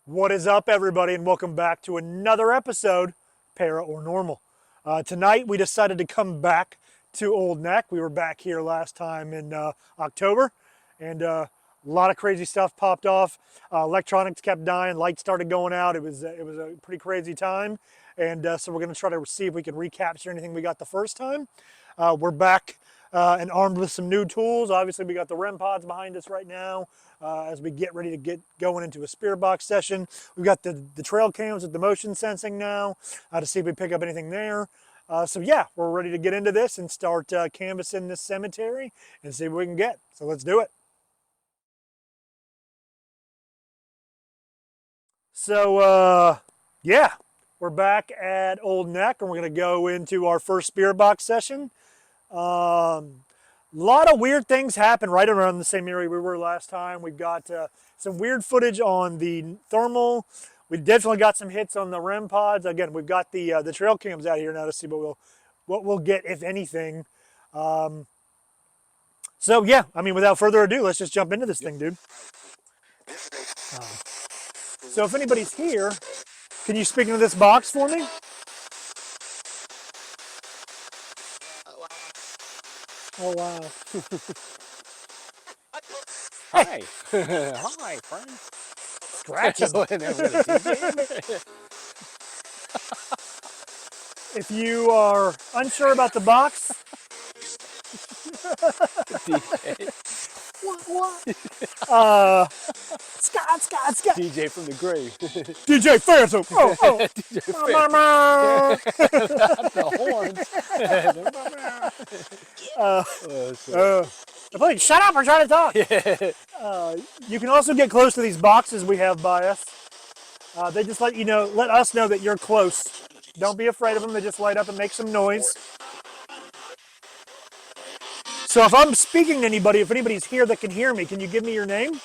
What is up, everybody, and welcome back to another episode, Para or Normal. Tonight, we decided to come back to Old Neck. We were back here last time in October, and a lot of crazy stuff popped off. Electronics kept dying, lights started going out. It was a pretty crazy time, and so we're going to try to see if we can recapture anything we got the first time. We're back and armed with some new tools. Obviously, we got the REM pods behind us right now as we get ready to get going into a spear box session. We've got the trail cams with the motion sensing now to see if we pick up anything there. So yeah, we're ready to get into this and start canvassing this cemetery and see what we can get. So let's do it. So yeah, we're back at Old Neck and we're going to go into our first spear box session. A lot of weird things happen right around the same area we were last time. We've got some weird footage on the thermal. We definitely got some hits on the REM pods. Again, we've got the trail cams out here now to see what we'll get, if anything. So yeah, I mean, without further ado, let's just jump into this thing, dude. So if anybody's here, can you speak into this box for me? Oh wow. Hi. Hi, friend. Scratching. If you are unsure about the box, DJ. Scott. DJ from the grave. DJ Phantom. Oh. DJ That's the horns. Please shut up! We're trying to talk. You can also get close to these boxes we have by us. They just let us know that you're close. Don't be afraid of them. They just light up and make some noise. So if I'm speaking to anybody, if anybody's here that can hear me, can you give me your name?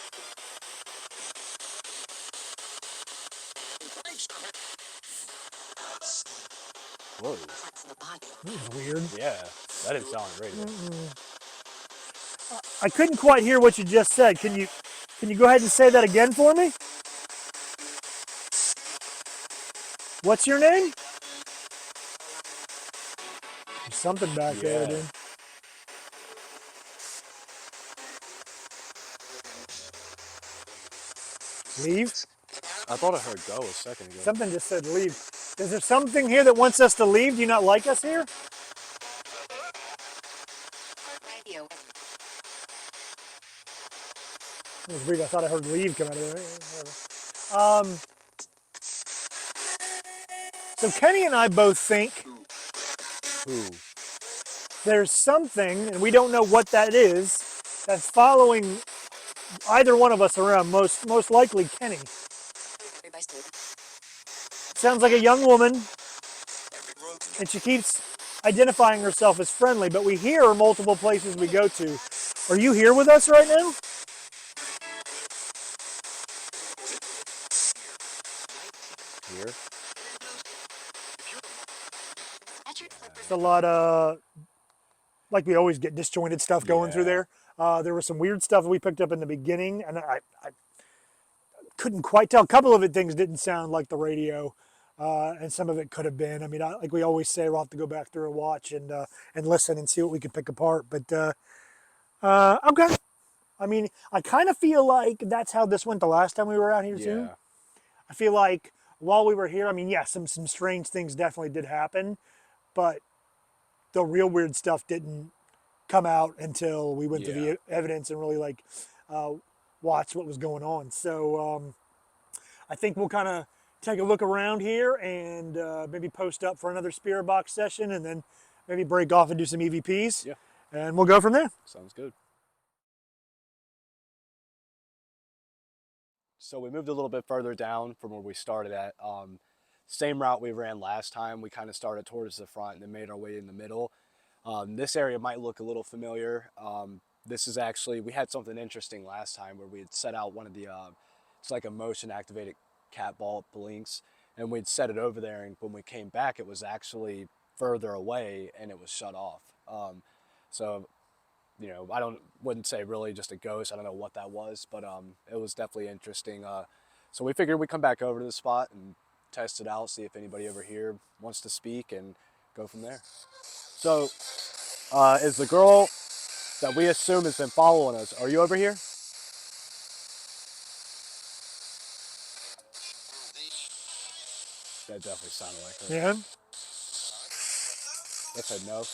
Whoa. This is weird. Yeah, that didn't sound like radio. I couldn't quite hear what you just said. Can you go ahead and say that again for me? What's your name? There's something back there, dude. Leave? I thought I heard go a second ago. Something just said leave. Is there something here that wants us to leave? Do you not like us here? It was weird. I thought I heard leave come out of there. So Kenny and I both think there's something, and we don't know what that is, that's following either one of us around, most likely Kenny. Sounds like a young woman, and she keeps identifying herself as friendly, but we hear her multiple places we go to. Are you here with us right now? Here? It's a lot of, like we always get disjointed stuff going through there. There was some weird stuff we picked up in the beginning, and I couldn't quite tell. A couple of things didn't sound like the radio, and some of it could have been. I mean, like we always say, we'll have to go back through and watch and listen and see what we can pick apart. But okay. I mean, I kind of feel like that's how this went the last time we were out here too. I feel like while we were here, I mean, yeah, some strange things definitely did happen, but the real weird stuff didn't come out until we went to the evidence and really like watched what was going on. So I think we'll kind of take a look around here and maybe post up for another spear box session and then maybe break off and do some EVPs. Yeah. And we'll go from there. Sounds good. So we moved a little bit further down from where we started at. Same route we ran last time. We kind of started towards the front and then made our way in the middle. This area might look a little familiar. This is actually, we had something interesting last time where we had set out one of the, it's like a motion activated cat ball blinks, and we'd set it over there, and when we came back it was actually further away and it was shut off. So you know, wouldn't say really just a ghost. I don't know what that was, but it was definitely interesting. So we figured we'd come back over to the spot and test it out, see if anybody over here wants to speak, and go from there. So, is the girl that we assume has been following us, are you over here? That definitely sounded like her. Yeah. That said no.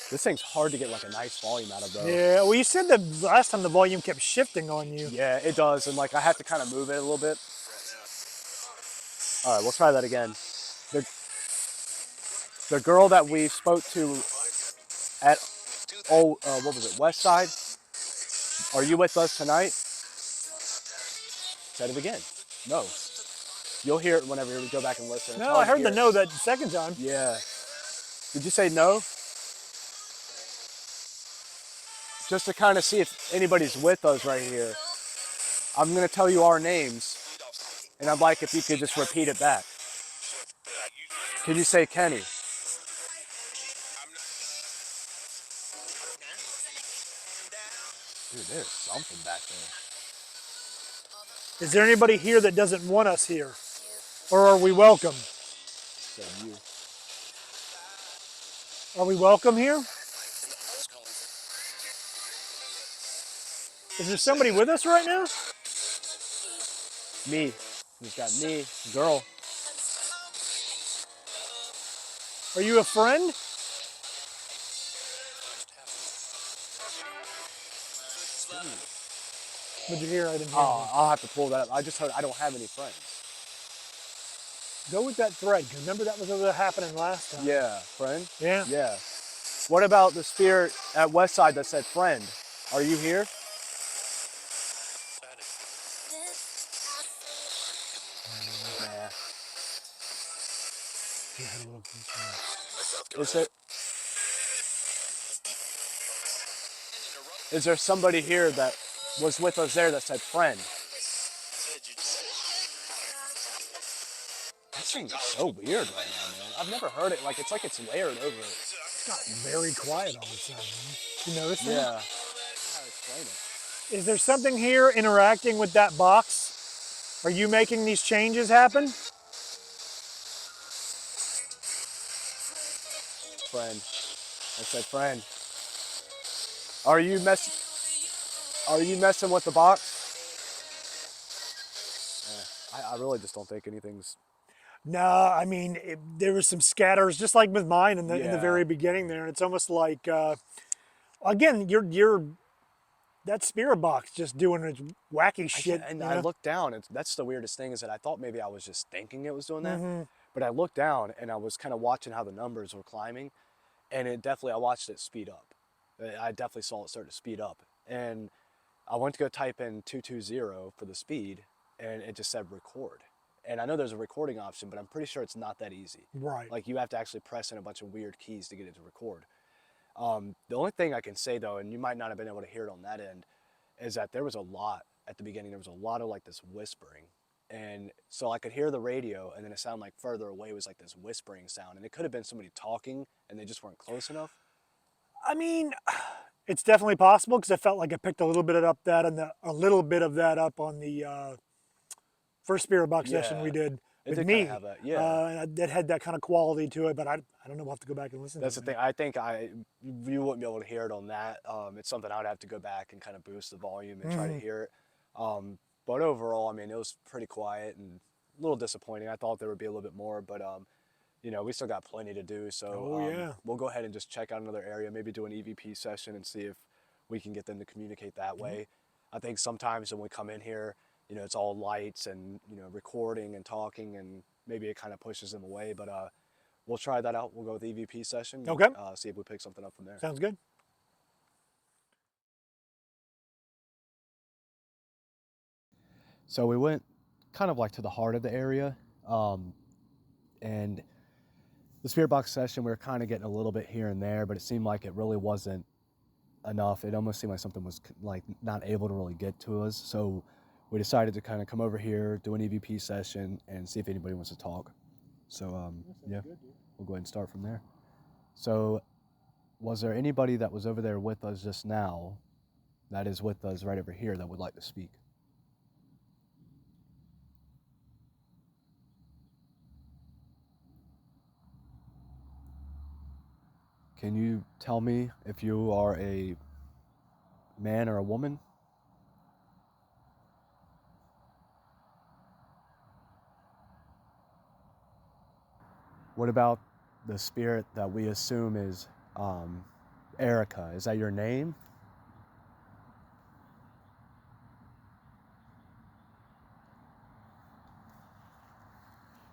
This thing's hard to get like a nice volume out of though. Yeah. Well, you said that last time the volume kept shifting on you. Yeah, it does, and like I have to kind of move it a little bit. All right, we'll try that again. The girl that we spoke to at what was it, West Side? Are you with us tonight? Said it again. No. You'll hear it whenever we go back and listen. No, I heard the no that second time. Yeah. Did you say no? Just to kind of see if anybody's with us right here. I'm going to tell you our names, and I'd like if you could just repeat it back. Can you say Kenny? Dude, there's something back there. Is there anybody here that doesn't want us here? Or are we welcome? Said you. Are we welcome here? Is there somebody with us right now? Me. He's got me, girl. Are you a friend? What'd you hear? I didn't hear. Oh, I'll have to pull that up. I just heard I don't have any friends. Go with that thread. Remember that was what was happening last time. Yeah, friend? Yeah. Yeah. What about the spirit at Westside that said friend? Are you here? Nah. Is there somebody here that was with us there that said friend? That seems so weird right now, man. I've never heard it. Like, it's layered over it. It's got very quiet all of a sudden. You notice that? Yeah. I don't know how to explain it. Is there something here interacting with that box? Are you making these changes happen? Friend. I said friend. Are you messing with the box? I really just don't think anything's. No, I mean, there was some scatters, just like with mine in the Yeah. very beginning there. And it's almost like, again, you're that spirit box just doing its wacky shit. And you I know? looked down, and that's the weirdest thing is that I thought maybe I was just thinking it was doing that. Mm-hmm. But I looked down, and I was kind of watching how the numbers were climbing, and I watched it speed up. I definitely saw it start to speed up. And I went to go type in 220 for the speed, and it just said record. And I know there's a recording option, but I'm pretty sure it's not that easy. Right. Like you have to actually press in a bunch of weird keys to get it to record. The only thing I can say though, and you might not have been able to hear it on that end, is that there was a lot at the beginning. There was a lot of like this whispering. And so I could hear the radio, and then it sounded like further away was like this whispering sound. And it could have been somebody talking and they just weren't close enough. I mean, it's definitely possible because I felt like I picked a little bit of that on the first spirit box session we did with did me. Kind of have that, yeah. And that had that kind of quality to it, but I don't know. We'll have to go back and listen. That's the thing. I think you wouldn't be able to hear it on that. It's something I'd have to go back and kind of boost the volume and try to hear it. But overall, I mean, it was pretty quiet and a little disappointing. I thought there would be a little bit more, but we still got plenty to do. So we'll go ahead and just check out another area, maybe do an EVP session and see if we can get them to communicate that way. I think sometimes when we come in here, it's all lights and, recording and talking, and maybe it kind of pushes them away, but we'll try that out. We'll go with the EVP session. Okay. See if we pick something up from there. Sounds good. So we went kind of like to the heart of the area, and the spirit box session, we were kind of getting a little bit here and there, but it seemed like it really wasn't enough. It almost seemed like something was like not able to really get to us. So we decided to kind of come over here, do an EVP session, and see if anybody wants to talk. So we'll go ahead and start from there. So was there anybody that was over there with us just now that is with us right over here that would like to speak? Can you tell me if you are a man or a woman? What about the spirit that we assume is Erica? Is that your name?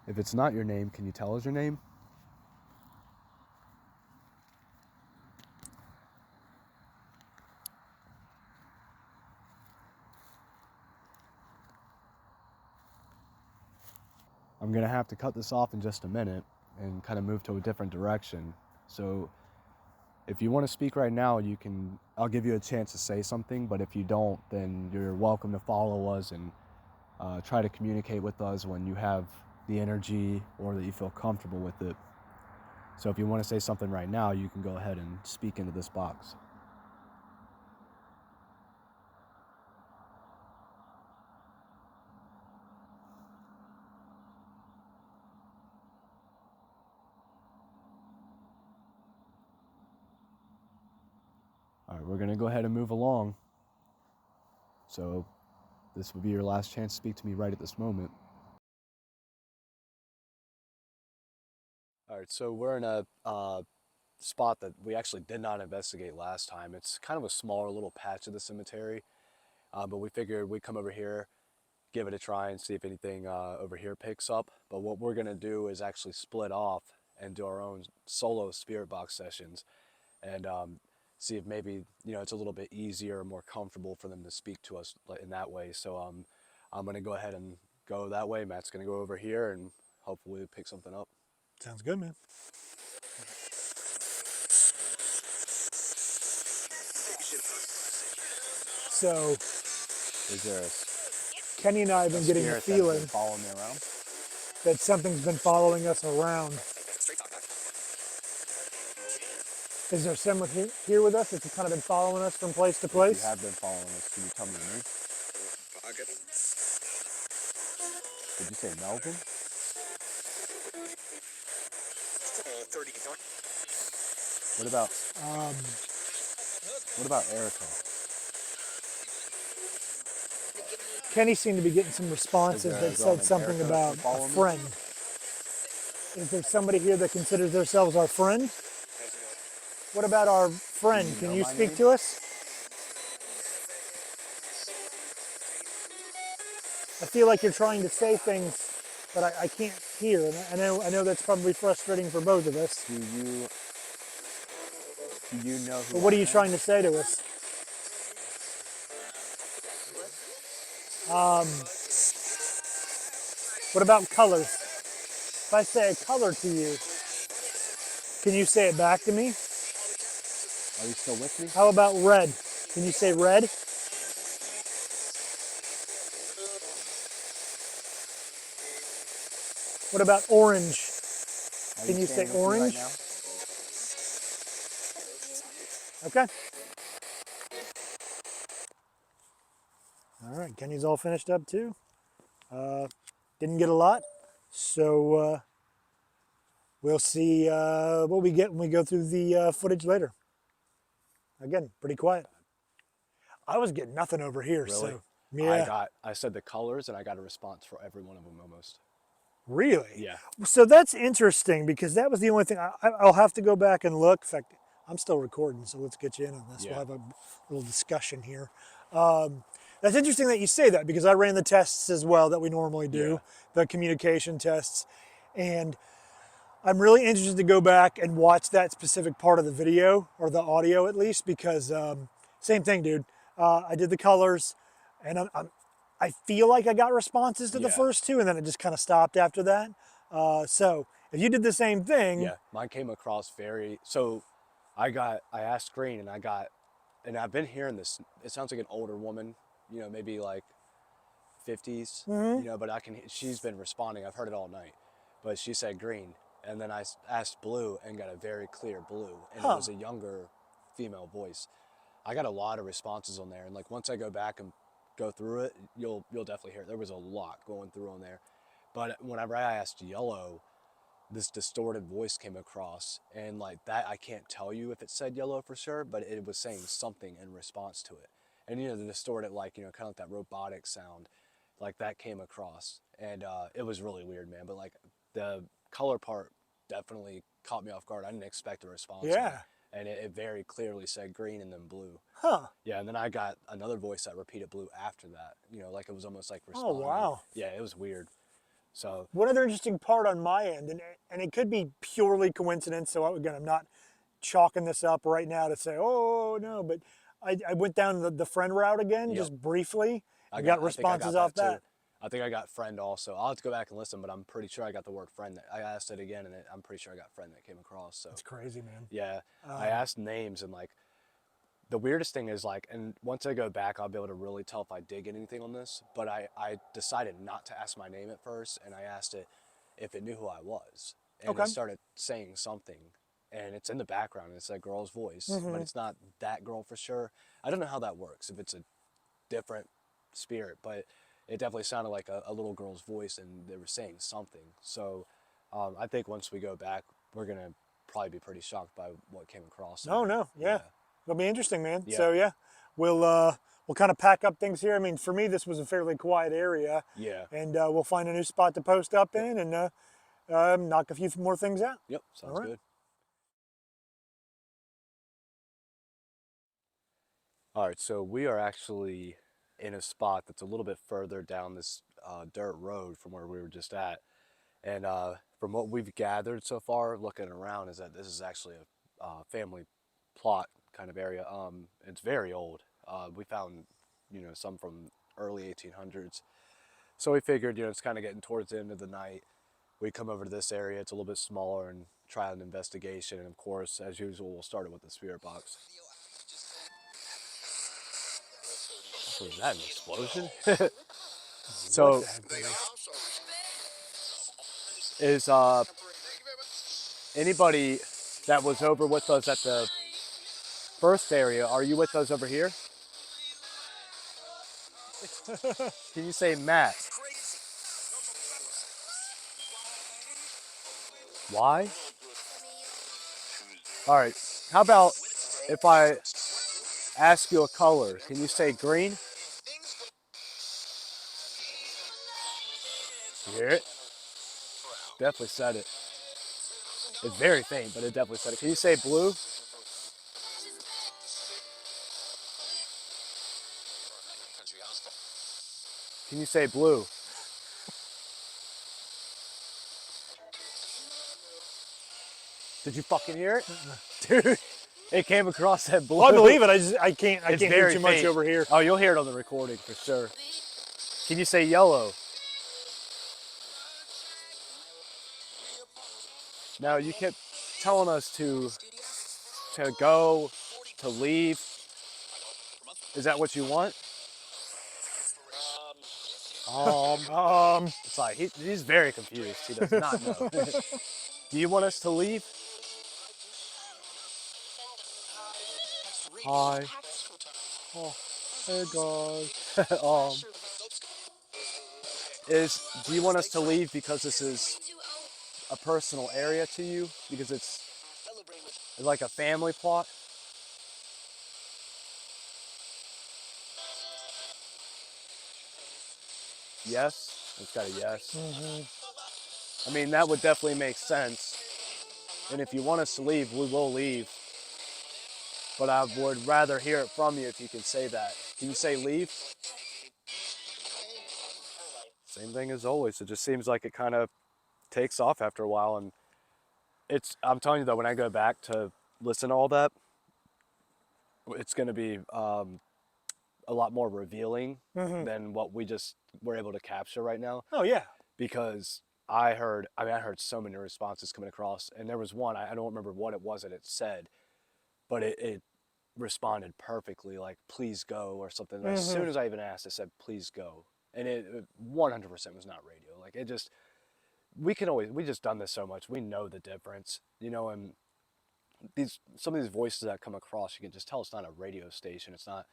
If it's not your name, can you tell us your name? I'm going to have to cut this off in just a minute and kind of move to a different direction. So if you want to speak right now, I'll give you a chance to say something, but if you don't, then you're welcome to follow us and try to communicate with us when you have the energy or that you feel comfortable with it. So if you want to say something right now, you can go ahead and speak into this box. All right, we're going to go ahead and move along. So this would be your last chance to speak to me right at this moment. All right, so we're in a spot that we actually did not investigate last time. It's kind of a smaller little patch of the cemetery, but we figured we'd come over here, give it a try, and see if anything over here picks up. But what we're gonna do is actually split off and do our own solo spirit box sessions, and see if maybe it's a little bit easier or more comfortable for them to speak to us in that way. So I'm gonna go ahead and go that way. Matt's gonna go over here, and hopefully we'll pick something up. Sounds good, man. So Is there Kenny and I have been getting the spirit that's feeling been following me around? that something's been following us around. Is there someone here with us that's kind of been following us from place to If you place? have been following us, can you tell me your name? Did you say Melvin? What about Erica? Kenny seemed to be getting some responses that said something about a friend. Is there somebody here that considers themselves our friend? What about our friend? Can you speak to us? I feel like you're trying to say things, but I can't hear. And I know that's probably frustrating for both of us. Do you know who? But what are you trying to say to us? What about colors? If I say a color to you, can you say it back to me? Are you still with me? How about red? Can you say red? What about orange? Can you say orange? Right now? Okay. All right, Kenny's all finished up too. Didn't get a lot, so we'll see what we get when we go through the footage later. Again, pretty quiet. I was getting nothing over here, Really? so yeah. I said the colors and I got a response for every one of them almost. Really? Yeah. So that's interesting because that was the only thing. I'll have to go back and look. In fact, I'm still recording, so let's get you in on this. Yeah. We'll have a little discussion here. That's interesting that you say that because I ran the tests as well that we normally do, the communication tests. And I'm really interested to go back and watch that specific part of the video or the audio at least because same thing, dude. I did the colors and I feel like I got responses to the first two and then it just kind of stopped after that. So if you did the same thing. Yeah, mine came across so I asked Green and I've been hearing this, it sounds like an older woman, maybe like 50s, but she's been responding. I've heard it all night, but she said green. And then I asked blue and got a very clear blue, and it was a younger female voice. I got a lot of responses on there, and like once I go back and go through it, you'll definitely hear it. There was a lot going through on there. But whenever I asked yellow, this distorted voice came across, and like that, I can't tell you if it said yellow for sure, but it was saying something in response to it. And the distorted, like, kind of like that robotic sound, like that came across, and it was really weird, man. But like the color part definitely caught me off guard. I didn't expect a response on it, Yeah. and it very clearly said green and then blue. Huh. Yeah, and then I got another voice that repeated blue after that. Like it was almost like Oh, responding. wow. Yeah, it was weird. So One other interesting part on my end, and it could be purely coincidence, so again, I'm not chalking this up right now to say, oh, no, but I went down the friend route again, yep, just briefly, and got I think I responses got off that too. that. I think I got friend also. I'll have to go back and listen, but I'm pretty sure I got the word friend. I asked it again, and I'm pretty sure I got friend that came across. So It's crazy, man. yeah, I asked names, and like the weirdest thing is like, and once I go back, I'll be able to really tell if I did get anything on this. But I decided not to ask my name at first, and I asked it if it knew who I was, and Okay. it started saying something, and it's in the background. And it's a girl's voice, but it's not that girl for sure. I don't know how that works. If it's a different spirit, but it definitely sounded like a little girl's voice, and they were saying something. So I think once we go back, we're gonna probably be pretty shocked by what came across. No, no, yeah. Yeah. It'll be interesting, man. Yeah. So yeah, we'll kind of pack up things here. I mean, for me, this was a fairly quiet area, Yeah. and we'll find a new spot to post up Yep. in and knock a few more things out. Yep. All Sounds right. good. All right. So we are actually in a spot that's a little bit further down this dirt road from where we were just at. And from what we've gathered so far, looking around, is that this is actually a family plot kind of area. It's very old. We found, some from early 1800s. So we figured, it's kind of getting towards the end of the night. We come over to this area. It's a little bit smaller and try an investigation. And of course, as usual, we'll start it with the spirit box. Was that an explosion? What So the heck? is anybody that was over with us at the first area, are you with us over here? Can you say Matt? Why? All right. How about if I ask you a color? Can you say green? You hear it? Definitely said it. It's very faint, but it definitely said it. Can you say blue? Can you say blue? Did you fucking hear it? Dude, it came across that blue. Well, I believe it. I It's can't hear very too much faint. over here. Oh, you'll hear it on the recording for sure. Can you say yellow? Now you kept telling us to go, to leave. Is that what you want? It's like he's very confused. He does not know. Do you want us to leave? Hi. Oh, hey guys. Do you want us to leave because this is a personal area to you? Because it's like a family plot? Yes. It's got a yes. I mean, that would definitely make sense. And if you want us to leave, we will leave. But I would rather hear it from you if you can say that. Can you say leave? Same thing as always. It just seems like it kind of takes off after a while. And I'm telling you though, when I go back to listen to all that, it's going to be a lot more revealing than what we just were able to capture right now. Oh yeah. Because I heard so many responses coming across, and there was one, I don't remember what it was that it said, but it responded perfectly, like please go or something. And as soon as I even asked, it said please go, and it 100% was not radio. Like it just, we just done this so much, we know the difference, and some of these voices that come across, you can just tell it's not a radio station, it's not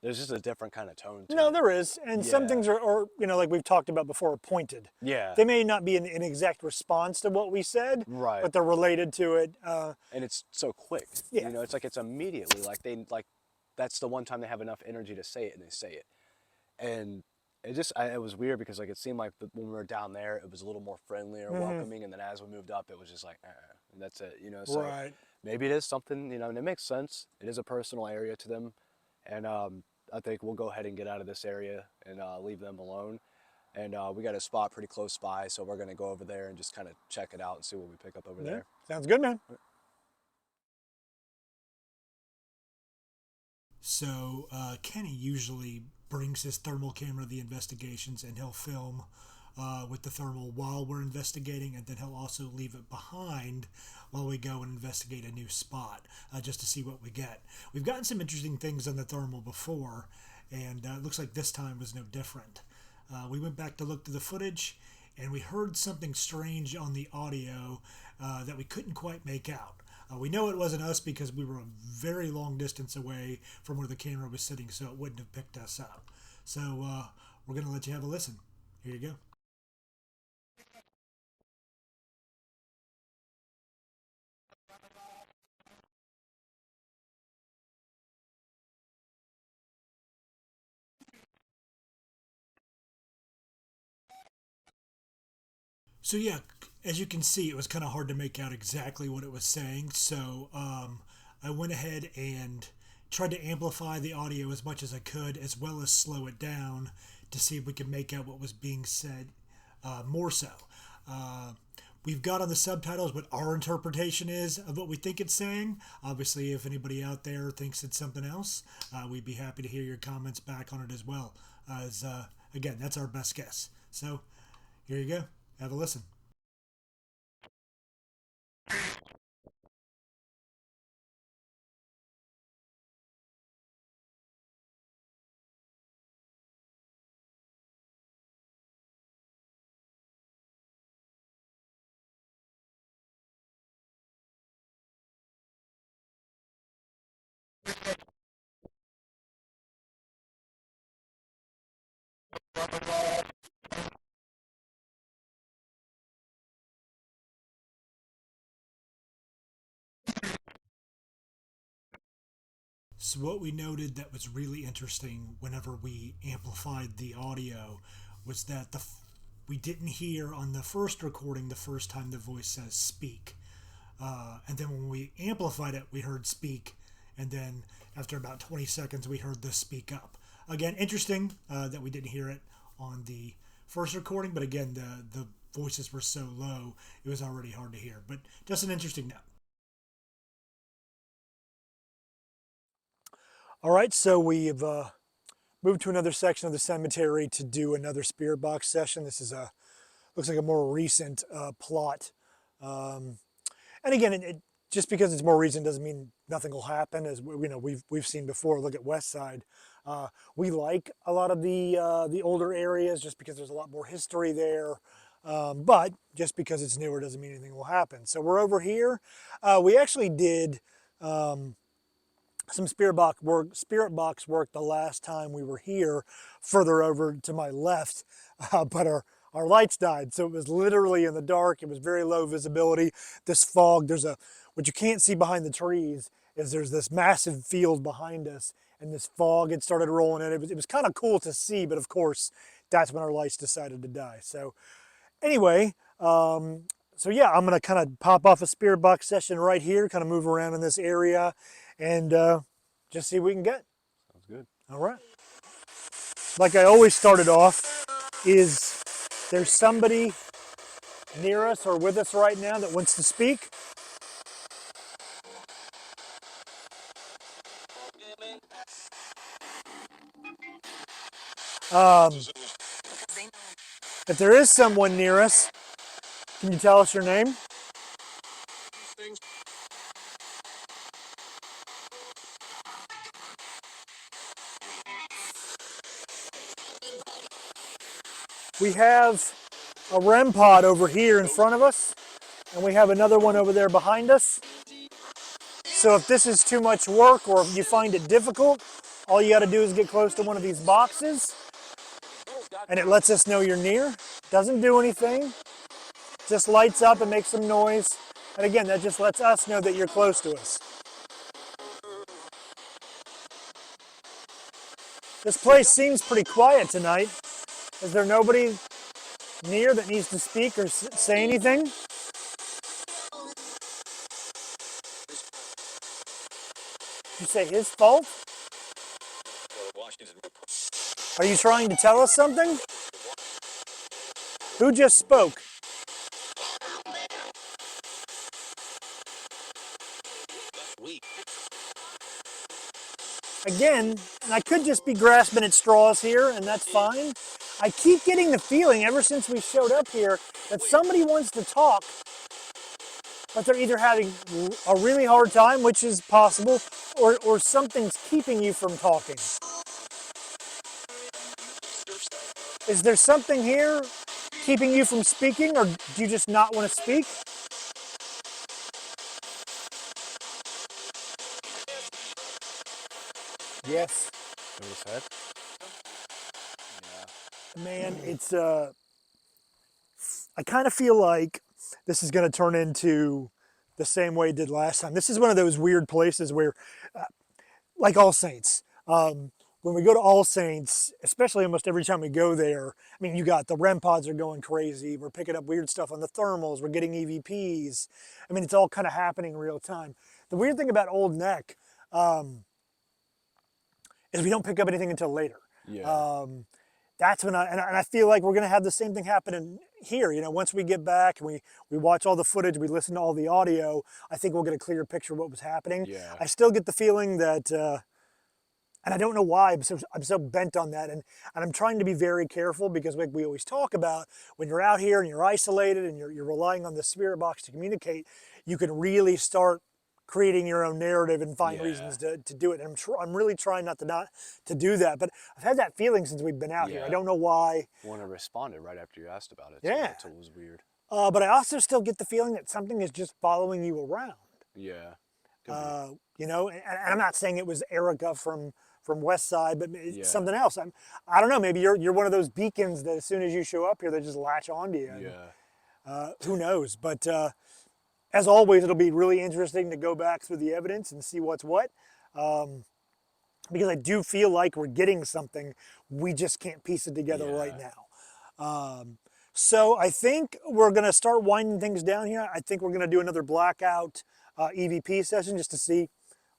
There's just a different kind of tone to No, it. there is, and some Yeah. things are, like we've talked about before, are pointed. Yeah. They may not be an exact response to what we said, Right. but they're related to it. And it's so quick. Yeah. It's like it's immediately like that's the one time they have enough energy to say it and they say it. And it was weird because like it seemed like when we were down there it was a little more friendly or welcoming, and then as we moved up it was just like and that's it. So Right. maybe it is something, and it makes sense. It is a personal area to them, and I think we'll go ahead and get out of this area and leave them alone. And we got a spot pretty close by, so we're gonna go over there and just kind of check it out and see what we pick up over Yeah. there. Sounds good, man. So Kenny usually brings his thermal camera to the investigations, and he'll film with the thermal while we're investigating, and then he'll also leave it behind while we go and investigate a new spot, just to see what we get. We've gotten some interesting things on the thermal before, and it looks like this time was no different. We went back to look through the footage, and we heard something strange on the audio that we couldn't quite make out. We know it wasn't us because we were a very long distance away from where the camera was sitting, so it wouldn't have picked us up. So we're going to let you have a listen. Here you go. So yeah, as you can see, it was kind of hard to make out exactly what it was saying. So I went ahead and tried to amplify the audio as much as I could, as well as slow it down to see if we could make out what was being said more so. Uh, we've got on the subtitles what our interpretation is of what we think it's saying. Obviously, if anybody out there thinks it's something else, we'd be happy to hear your comments back on it as well. As again, that's our best guess. So here you go. Have a listen. So what we noted that was really interesting whenever we amplified the audio was that we didn't hear on the first recording the first time the voice says speak. And then when we amplified it, we heard speak. And then after about 20 seconds, we heard the speak up. Again, interesting that we didn't hear it on the first recording. But again, the voices were so low, it was already hard to hear. But just an interesting note. All right, so we've moved to another section of the cemetery to do another spirit box session. This is looks like a more recent plot. And again, just because it's more recent doesn't mean nothing will happen. As we've seen before. Look at West Side. We like a lot of the older areas just because there's a lot more history there. But just because it's newer doesn't mean anything will happen. So we're over here. We actually did some spirit box work the last time we were here, further over to my left, but our lights died, so it was literally in the dark. It was very low visibility. This fog, what you can't see behind the trees is there's this massive field behind us, and this fog had started rolling in. It was kind of cool to see, but of course, that's when our lights decided to die. So anyway, so yeah, I'm gonna kind of pop off a spirit box session right here, kind of move around in this area, and just see what we can get. Sounds good. All right. Like I always started off, is there's somebody near us or with us right now that wants to speak? If there is someone near us, can you tell us your name? We have a REM pod over here in front of us, and we have another one over there behind us. So if this is too much work or if you find it difficult, All you got to do is get close to one of these boxes, and it lets us know you're near. Doesn't do anything, just lights up and makes some noise. And again, that just lets us know that you're close to us. This place seems pretty quiet tonight. Is there nobody near that needs to speak or say anything? You say his fault? Are you trying to tell us something? Who just spoke? Again, and I could just be grasping at straws here, and that's fine. I keep getting the feeling ever since we showed up here that somebody wants to talk, but they're either having a really hard time, which is possible, or something's keeping you from talking. Is there something here keeping you from speaking, or do you just not want to speak? Yes. What he said? Yeah. Man, it's I kind of feel like this is going to turn into the same way it did last time. This is one of those weird places where, like All Saints, when we go to All Saints, especially almost every time we go there, I mean, you got the REM pods are going crazy. We're picking up weird stuff on the thermals. We're getting EVPs. I mean, it's all kind of happening real time. The weird thing about Old Neck is we don't pick up anything until later. Yeah. That's when I feel like we're going to have the same thing happen in here. You know, once we get back and we watch all the footage, we listen to all the audio, I think we'll get a clearer picture of what was happening. Yeah. I still get the feeling that, and I don't know why, I'm so bent on that. And I'm trying to be very careful because like we always talk about, when you're out here and you're isolated and you're relying on the spirit box to communicate, you can really start creating your own narrative and find reasons to do it. And I'm really trying not to do that. But I've had that feeling since we've been out here. I don't know why. One responded right after you asked about it. Yeah. So it was weird. But I also still get the feeling that something is just following you around. Yeah. You know, and I'm not saying it was Erica from West Side, but it's something else. I don't know. Maybe you're one of those beacons that as soon as you show up here, they just latch onto you. Yeah. Who knows? But as always, it'll be really interesting to go back through the evidence and see what's what. Because I do feel like we're getting something. We just can't piece it together right now. So I think we're going to start winding things down here. I think we're going to do another blackout EVP session just to see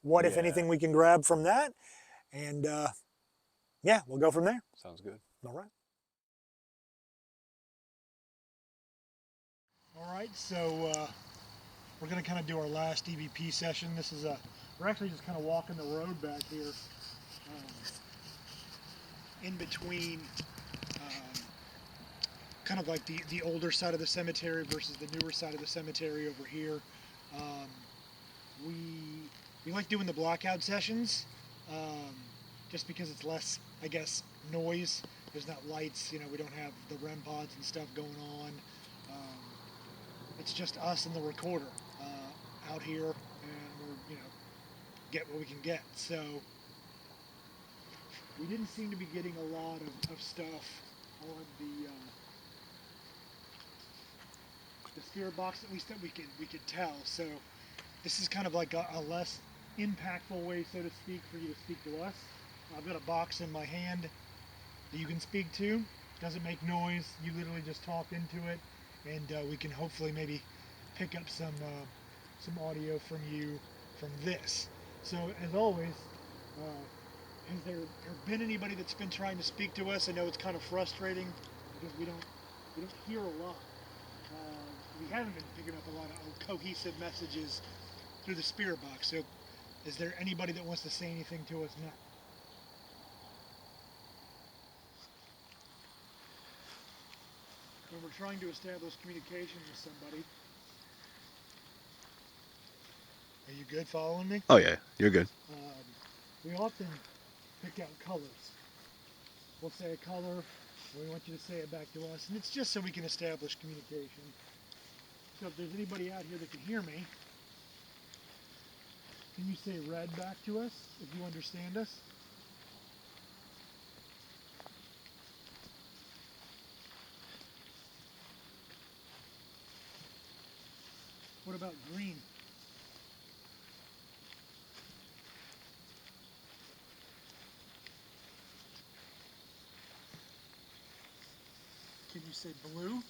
what, if anything, we can grab from that. And yeah, we'll go from there. Sounds good. All right. All right, so we're going to kind of do our last EVP session. This is we're actually just kind of walking the road back here in between kind of like the older side of the cemetery versus the newer side of the cemetery over here. We like doing the blackout sessions just because it's less, I guess, noise. There's not lights, you know, we don't have the REM pods and stuff going on. It's just us and the recorder out here, and we're, you know, get what we can get. So we didn't seem to be getting a lot of stuff on the spirit box, at least that we could tell. So this is kind of like a less impactful way, so to speak, for you to speak to us. I've got a box in my hand that you can speak to. Doesn't make noise. You literally just talk into it, and we can hopefully maybe pick up some audio from you from this. So as always, has there been anybody that's been trying to speak to us? I know it's kind of frustrating because we don't hear a lot. We haven't been picking up a lot of cohesive messages through the spirit box. So is there anybody that wants to say anything to us now? When we're trying to establish communication with somebody. Are you good following me? Oh yeah, you're good. We often pick out colors. We'll say a color, and we want you to say it back to us, and it's just so we can establish communication. So if there's anybody out here that can hear me, can you say red back to us if you understand us? What about green? Can you say blue? And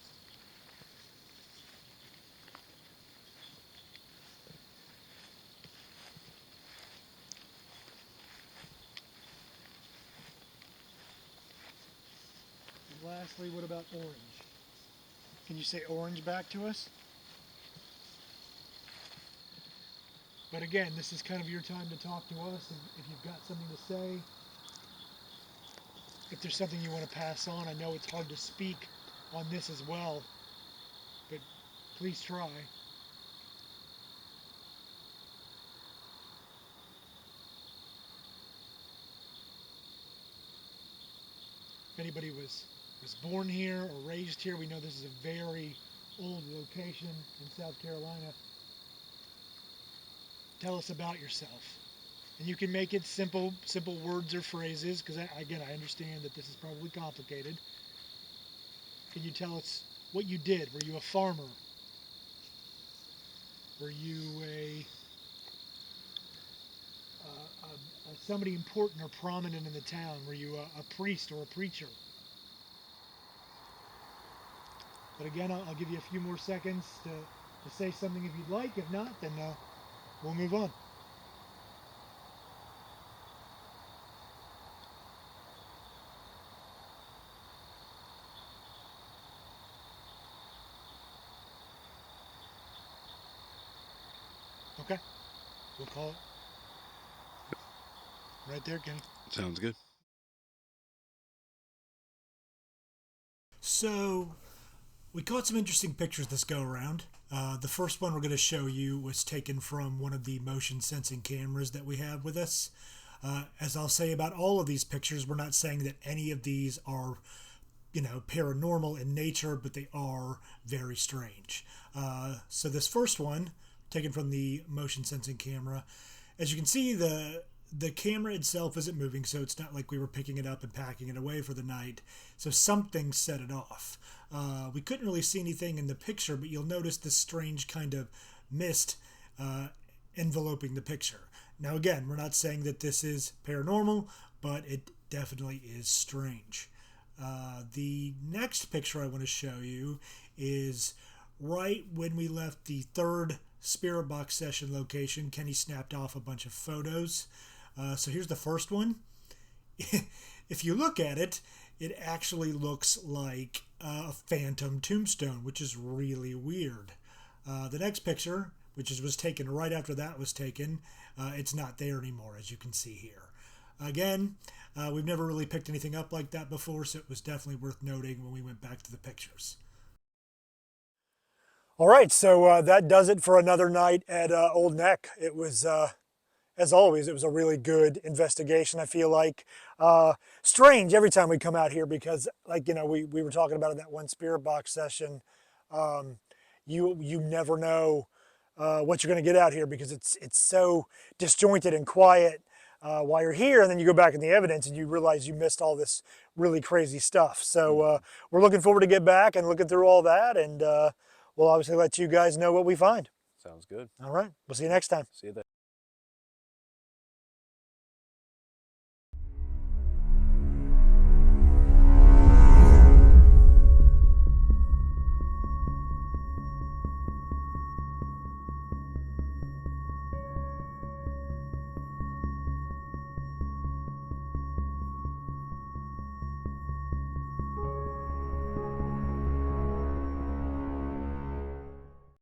lastly, what about orange? Can you say orange back to us? But again, this is kind of your time to talk to us, and if you've got something to say, if there's something you want to pass on. I know it's hard to speak on this as well, but please try. If anybody was born here or raised here, we know this is a very old location in South Carolina. Tell us about yourself. And you can make it simple words or phrases, because again, I understand that this is probably complicated. Can you tell us what you did? Were you a farmer? Were you somebody important or prominent in the town? Were you a priest or a preacher? But again, I'll give you a few more seconds to say something if you'd like. If not, then we'll move on. Okay, we'll call it right there, Kenny. Sounds good. So, we caught some interesting pictures this go around. The first one we're going to show you was taken from one of the motion sensing cameras that we have with us. As I'll say about all of these pictures, we're not saying that any of these are, paranormal in nature, but they are very strange. So this first one, taken from the motion sensing camera, as you can see, the camera itself isn't moving, so it's not like we were picking it up and packing it away for the night. So something set it off. We couldn't really see anything in the picture, but you'll notice this strange kind of mist enveloping the picture. Now again, we're not saying that this is paranormal, but it definitely is strange. The next picture I want to show you is right when we left the third Spirit Box session location. Kenny snapped off a bunch of photos. So here's the first one. If you look at it, it actually looks like a phantom tombstone, which is really weird. The next picture, which was taken right after that was taken, it's not there anymore, as you can see here. Again, we've never really picked anything up like that before, so it was definitely worth noting when we went back to the pictures. All right, so that does it for another night at Old Neck. It was, as always, it was a really good investigation, I feel like. Strange every time we come out here because, like, we were talking about in that one Spirit Box session, you never know what you're going to get out here because it's so disjointed and quiet while you're here, and then you go back in the evidence and you realize you missed all this really crazy stuff. So we're looking forward to get back and looking through all that, and we'll obviously let you guys know what we find. Sounds good. All right, we'll see you next time. See you there.